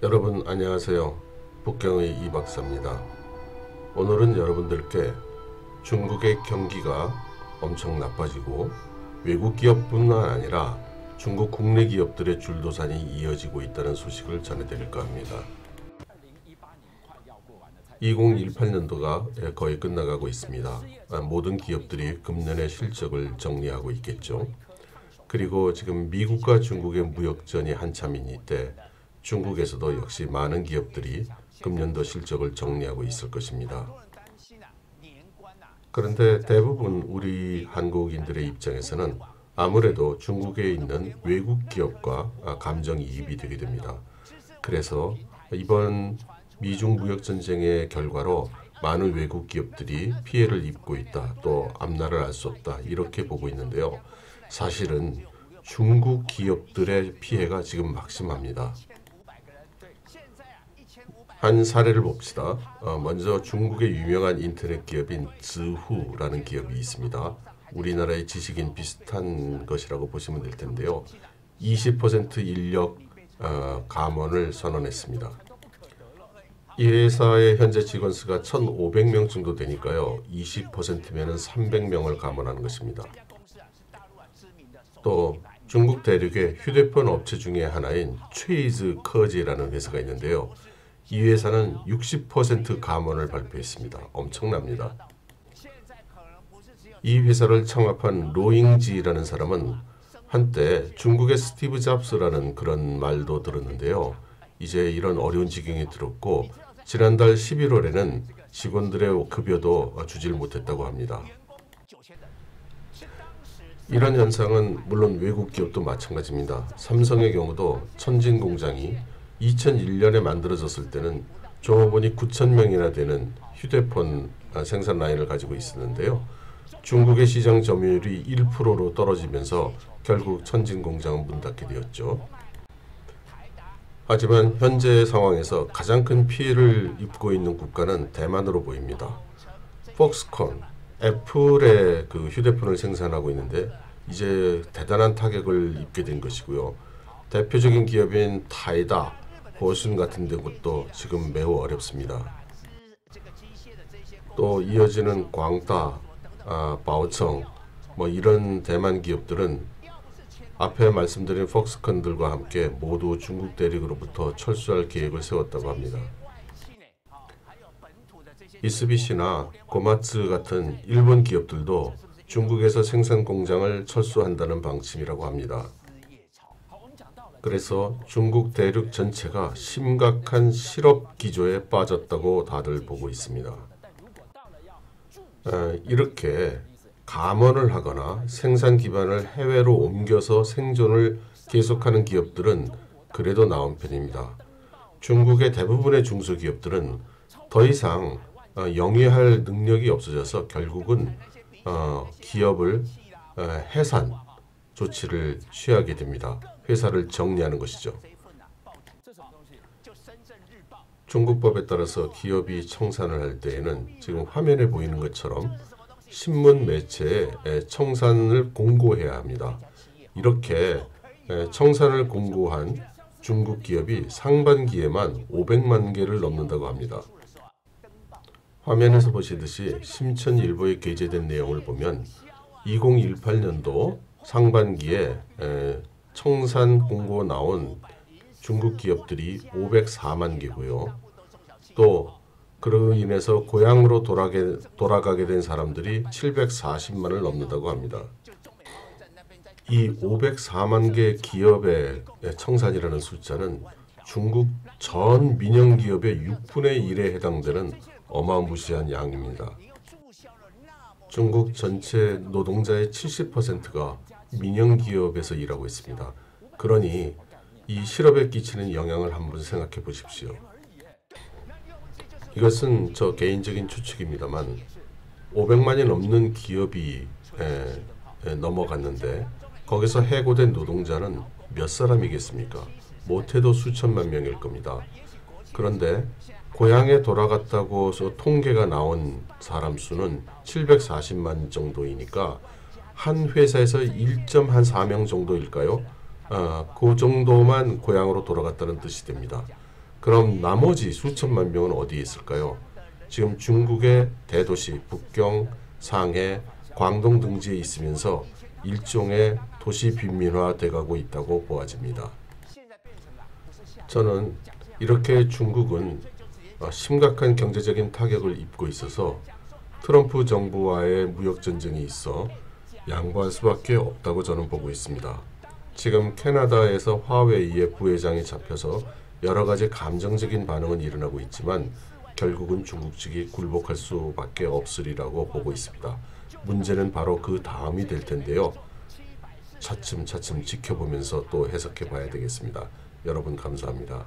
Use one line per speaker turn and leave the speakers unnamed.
여러분 안녕하세요. 북경의 이박사입니다. 오늘은 여러분들께 중국의 경기가 엄청 나빠지고 외국 기업뿐만 아니라 중국 국내 기업들의 줄도산이 이어지고 있다는 소식을 전해드릴까 합니다. 2018년도가 거의 끝나가고 있습니다. 모든 기업들이 금년의 실적을 정리하고 있겠죠. 그리고 지금 미국과 중국의 무역전이 한참인 이때 중국에서도 역시 많은 기업들이 금년도 실적을 정리하고 있을 것입니다. 그런데 대부분 우리 한국인들의 입장에서는 아무래도 중국에 있는 외국 기업과 감정이입이 되게 됩니다. 그래서 이번 미중 무역전쟁의 결과로 많은 외국 기업들이 피해를 입고 있다, 또 앞날을 알 수 없다, 이렇게 보고 있는데요. 사실은 중국 기업들의 피해가 지금 막심합니다. 한 사례를 봅시다. 먼저 중국의 유명한 인터넷 기업인 즈후라는 기업이 있습니다. 우리나라의 지식인 비슷한 것이라고 보시면 될 텐데요. 20% 인력 감원을 선언했습니다. 이 회사의 현재 직원 수가 1,500명 정도 되니까요. 20%면은 300명을 감원하는 것입니다. 또 중국 대륙의 휴대폰 업체 중에 하나인 최이즈 커지라는 회사가 있는데요. 이 회사는 60% 감원을 발표했습니다. 엄청납니다. 이 회사를 창업한 로잉지라는 사람은 한때 중국의 스티브 잡스라는 그런 말도 들었는데요. 이제 이런 어려운 지경에 들었고 지난달 11월에는 직원들의 급여도 주질 못했다고 합니다. 이런 현상은 물론 외국 기업도 마찬가지입니다. 삼성의 경우도 천진 공장이 2001년에 만들어졌을 때는 종업원이 9,000명이나 되는 휴대폰 생산 라인을 가지고 있었는데요. 중국의 시장 점유율이 1%로 떨어지면서 결국 천진 공장은 문 닫게 되었죠. 하지만 현재 상황에서 가장 큰 피해를 입고 있는 국가는 대만으로 보입니다. 폭스콘, 애플의 그 휴대폰을 생산하고 있는데 이제 대단한 타격을 입게 된 것이고요. 대표적인 기업인 타이다, 보순 같은 곳도 지금 매우 어렵습니다. 또 이어지는 광다, 바오청, 이런 대만 기업들은 앞에 말씀드린 폭스콘들과 함께 모두 중국 대륙으로부터 철수할 계획을 세웠다고 합니다. 미쓰비시나 고마츠 같은 일본 기업들도 중국에서 생산 공장을 철수한다는 방침이라고 합니다. 그래서 중국 대륙 전체가 심각한 실업 기조에 빠졌다고 다들 보고 있습니다. 이렇게 감원을 하거나 생산 기반을 해외로 옮겨서 생존을 계속하는 기업들은 그래도 나은 편입니다. 중국의 대부분의 중소기업들은 더 이상 영위할 능력이 없어져서 결국은 기업을 해산 조치를 취하게 됩니다. 회사를 정리하는 것이죠. 중국법에 따라서 기업이 청산을 할 때에는 지금 화면에 보이는 것처럼 신문 매체에 청산을 공고해야 합니다. 이렇게 청산을 공고한 중국 기업이 상반기에만 500만 개를 넘는다고 합니다. 화면에서 보시듯이 심천일보에 게재된 내용을 보면 2018년도 상반기에 청산 공고 나온 중국 기업들이 504만 개고요. 또 그로 인해서 고향으로 돌아가게 된 사람들이 740만을 넘는다고 합니다. 이 504만 개 기업의 청산이라는 숫자는 중국 전 민영 기업의 6분의 1에 해당되는 어마무시한 양입니다. 중국 전체 노동자의 70%가 민영 기업에서 일하고 있습니다. 그러니 이 실업에 끼치는 영향을 한번 생각해 보십시오. 이것은 저 개인적인 추측입니다만 500만이 넘는 기업이 넘어갔는데 거기서 해고된 노동자는 몇 사람이겠습니까? 못해도 수천만 명일 겁니다. 그런데 고향에 돌아갔다고 해서 통계가 나온 사람 수는 740만 정도이니까 한 회사에서 1.4명 정도일까요? 그 정도만 고향으로 돌아갔다는 뜻이 됩니다. 그럼 나머지 수천만 명은 어디에 있을까요? 지금 중국의 대도시 북경, 상해, 광동 등지에 있으면서 일종의 도시 빈민화 돼가고 있다고 보아집니다. 저는 이렇게 중국은 심각한 경제적인 타격을 입고 있어서 트럼프 정부와의 무역 전쟁이 있어 양보할 수밖에 없다고 저는 보고 있습니다. 지금 캐나다에서 화웨이의 부회장이 잡혀서 여러 가지 감정적인 반응은 일어나고 있지만 결국은 중국 측이 굴복할 수밖에 없으리라고 보고 있습니다. 문제는 바로 그 다음이 될 텐데요. 차츰차츰 지켜보면서 또 해석해 봐야 되겠습니다. 여러분 감사합니다.